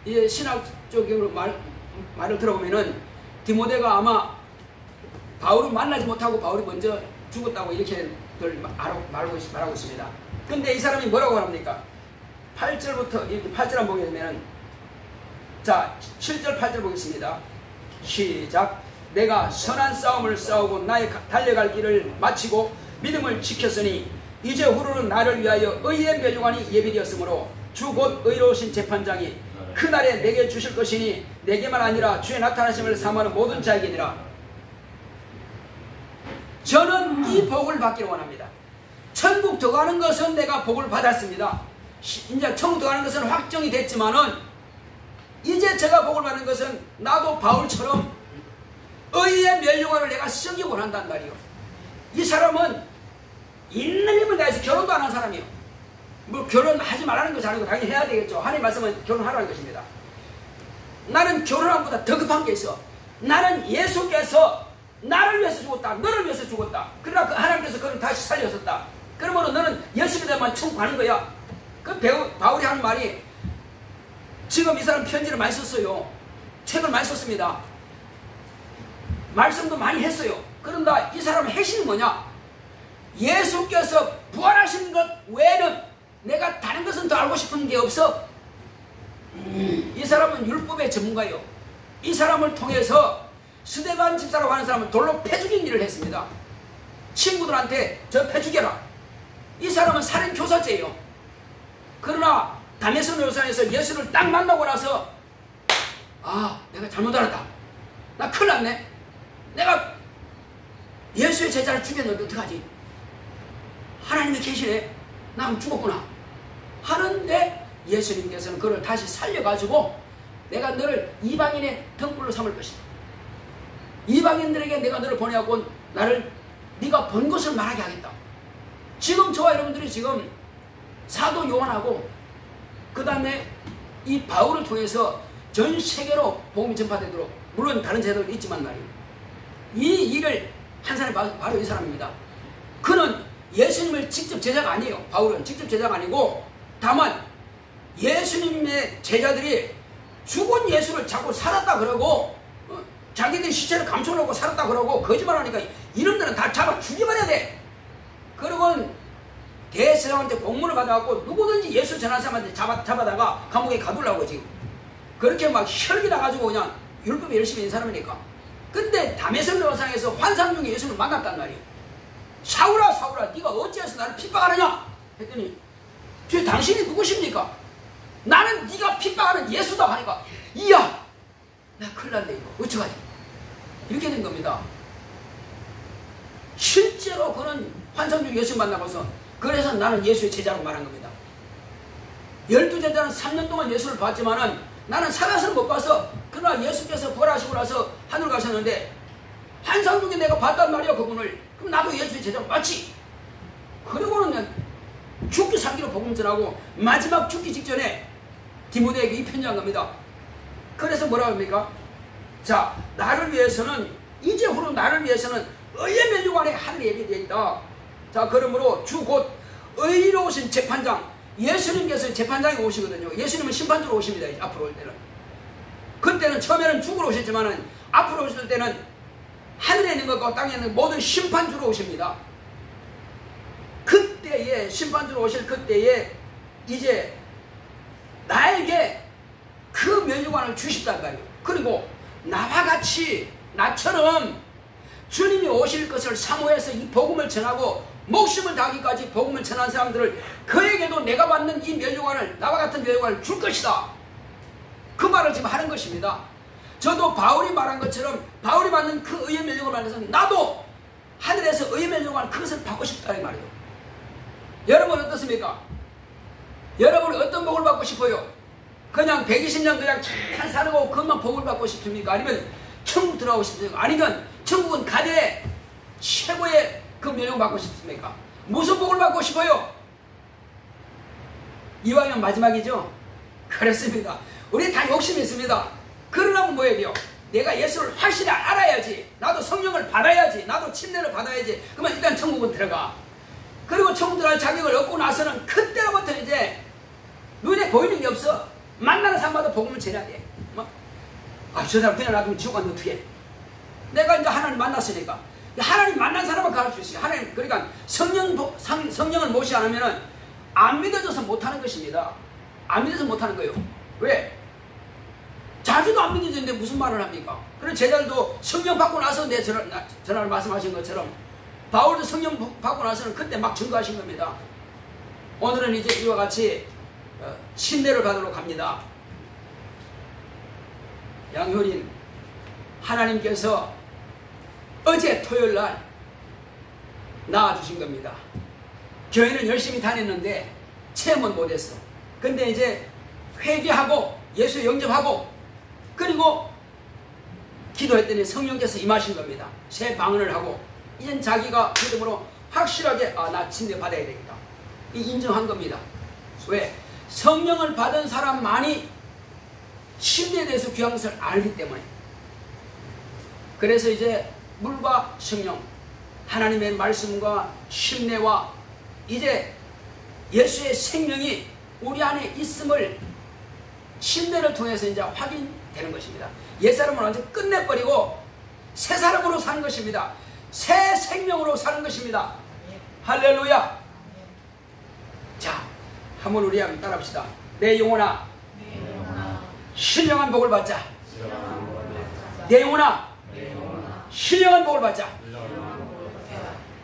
이제 신학적으로 말을 들어보면은 디모데가 아마 바울을 만나지 못하고 바울이 먼저 죽었다고 이렇게 말하고 있습니다. 근데 이 사람이 뭐라고 합니까? 8절부터 이렇게 8절 한번 보게 되면은, 자, 7절 8절 보겠습니다. 시작. 내가 선한 싸움을 싸우고 나의 달려갈 길을 마치고 믿음을 지켰으니 이제 후로는 나를 위하여 의의 멸류관이 예비되었으므로 주 곧 의로우신 재판장이 그날에 내게 주실 것이니 내게만 아니라 주의 나타나심을 사모하는 모든 자에게니라. 저는 이 복을 받기를 원합니다. 천국 들어가는 것은 내가 복을 받았습니다. 이제 천국 들어가는 것은 확정이 됐지만은, 이제 제가 복을 받는 것은 나도 바울처럼 의의 멸류관을 내가 쓰기 원한단 말이요. 이 사람은 있는 힘을 다해서 결혼도 안 한 사람이요. 뭐 결혼하지 말라는 것이 아니고 당연히 해야 되겠죠. 하나님 말씀은 결혼하라는 것입니다. 나는 결혼한 것보다 더 급한 게 있어. 나는 예수께서 나를 위해서 죽었다, 너를 위해서 죽었다. 그러나 그 하나님께서 그를 다시 살렸었다. 그러므로 너는 열심히 되면 천국 가는 거야. 그 바울이 하는 말이, 지금 이 사람 편지를 많이 썼어요. 책을 많이 썼습니다. 말씀도 많이 했어요. 그런데 이 사람의 핵심이 뭐냐? 예수께서 부활하신 것 외에는 내가 다른 것은 더 알고 싶은 게 없어. 이 사람은 율법의 전문가예요. 이 사람을 통해서 스데반 집사라고 하는 사람은 돌로 패 죽인 일을 했습니다. 친구들한테 저 패 죽여라. 이 사람은 살인 교사죄예요. 그러나 다메섹 요산에서 예수를 딱 만나고 나서, 아, 내가 잘못 알았다. 나 큰일 났네. 내가 예수의 제자를 죽였는데 어떡하지? 하나님이 계시네. 나 죽었구나. 하는데 예수님께서는 그를 다시 살려가지고 내가 너를 이방인의 등불로 삼을 것이다. 이방인들에게 내가 너를 보내고 나를 네가 본 것을 말하게 하겠다. 지금 저와 여러분들이 지금 사도 요한하고 그 다음에 이 바울을 통해서 전 세계로 복음이 전파되도록, 물론 다른 제도도 있지만 말이에요, 이 일을 한 사람이 바로 이 사람입니다. 그는 예수님을 직접 제자가 아니에요. 바울은 직접 제자가 아니고 다만 예수님의 제자들이 죽은 예수를 자꾸 살았다 그러고 자기들 시체를 감춰놓고 살았다 그러고 거짓말하니까 이놈들은 다 잡아 죽여버려야 돼. 그러고 대세상한테 공문을 받아갖고 누구든지 예수 전한 사람한테 잡아다가 감옥에 가두려고 지금 그렇게 막 혈기 나가지고 그냥 율법에 열심히 있는 사람이니까. 근데 담에색 영상에서 환상 중에 예수를 만났단 말이에요. 사울아 사울아 네가 어찌해서 나를 핍박하느냐 했더니 당신이 누구십니까? 나는 네가 핍박하는 예수다 하니까 이야 나 큰일 났네 이거 어쩌하지 이렇게 된 겁니다. 실제로 그는 환상 중에 예수 만나고서 그래서 나는 예수의 제자로 말한 겁니다. 12제자는 3년 동안 예수를 봤지만은 나는 살아서 못 봐서, 그러나 예수께서 부활하시고 나서 하늘 가셨는데 환상 중에 내가 봤단 말이야 그분을. 그럼 나도 예수의 제자로 맞지. 그러고는 죽기 살기로 복음 전하고 마지막 죽기 직전에 디모데에게 이 편지한 겁니다. 그래서 뭐라고 합니까? 자, 나를 위해서는 이제 후로 나를 위해서는 의의 면류 안에 하늘이 예비되어 있다. 자, 그러므로 주 곧 의로우신 재판장, 예수님께서 재판장이 오시거든요. 예수님은 심판주로 오십니다. 이제 앞으로 올 때는. 그때는 처음에는 죽으러 오셨지만은 앞으로 오실 때는 하늘에 있는 것과 땅에 있는 모든 심판주로 오십니다. 그때에 심판주로 오실 그때에 이제 나에게 그 면류관을 주십단 말이에요. 그리고 나와 같이 나처럼 주님이 오실 것을 사모해서 이 복음을 전하고 목숨을 다하기까지 복음을 전한 사람들을 그에게도 내가 받는 이 면류관을, 나와 같은 면류관을 줄 것이다. 그 말을 지금 하는 것입니다. 저도 바울이 말한 것처럼 바울이 받는 그 의의 면류관을 말해서 나도 하늘에서 의의 면류관 그것을 받고 싶다는 말이에요. 여러분 어떻습니까? 여러분 어떤 복을 받고 싶어요? 그냥 120년 그냥 잘 살고 그것만 복을 받고 싶습니까? 아니면 천국 들어가고 싶습니까? 아니면 천국은 가대 최고의 그 면류관 받고 싶습니까? 무슨 복을 받고 싶어요? 이왕이면 마지막이죠? 그렇습니다. 우리 다 욕심이 있습니다. 그러려면 뭐 해야 돼요? 내가 예수를 확실히 알아야지. 나도 성령을 받아야지. 나도 침례를 받아야지. 그러면 일단 천국은 들어가. 그리고 천국 들어갈 자격을 얻고 나서는 그때로부터 이제 눈에 보이는 게 없어. 만나는 사람마다 복음을 전해야 돼. 저 사람 그냥 놔두면 지옥 가면 어떻게 해? 내가 이제 하나님 만났으니까. 하나님 만난 사람은 가르칠 수 있어요. 하나님, 그러니까 성령을 모시 않으면은 안 믿어져서 못하는 것입니다. 안 믿어서 못하는 거예요. 왜? 자기도 안 믿어지는데 무슨 말을 합니까? 그런 제자들도 성령 받고 나서 내 전화를 말씀하신 것처럼 바울도 성령 받고 나서는 그때 막 증거하신 겁니다. 오늘은 이제 이와 같이 침례를 받으러 갑니다. 양효린, 하나님께서 어제 토요일날 낳아주신 겁니다. 교회는 열심히 다녔는데 체험은 못했어. 근데 이제 회개하고 예수 영접하고 그리고 기도했더니 성령께서 임하신 겁니다. 새 방언을 하고 이젠 자기가 믿음으로 확실하게 나 침례 받아야 되겠다 인정한 겁니다. 왜? 성령을 받은 사람만이 침례에 대해서 귀한 것을 알기 때문에. 그래서 이제 물과 성령, 하나님의 말씀과 침례와 이제 예수의 생명이 우리 안에 있음을 침례를 통해서 이제 확인되는 것입니다. 옛사람을 완전 끝내버리고 새 사람으로 사는 것입니다. 새 생명으로 사는 것입니다. 할렐루야. 자, 한번 우리 한번 따라합시다. 내 영혼아, 신령한 복을 받자. 내 영혼아, 신령한 복을 받자.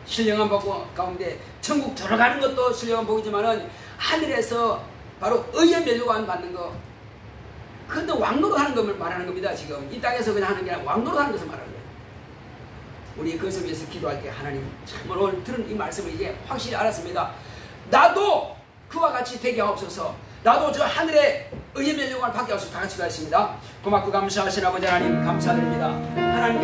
신령한 복 가운데 천국 들어가는 것도 신령한 복이지만은 하늘에서 바로 의의 면류관 받는 거, 그런데 왕노릇하는 것을 말하는 겁니다. 지금 이 땅에서 그냥 하는 게 아니라 왕노릇하는 것을 말하는 거예요. 우리 그것을 위해서 기도할 때 하나님 참으로 오늘 들은 이 말씀을 이제 확실히 알았습니다. 나도 그와 같이 되게 하옵소서. 나도 저 하늘의 의의 멸령을 받게 하소서. 다 같이 가겠습니다. 고맙고 감사하신 아버지 하나님 감사드립니다. 하나님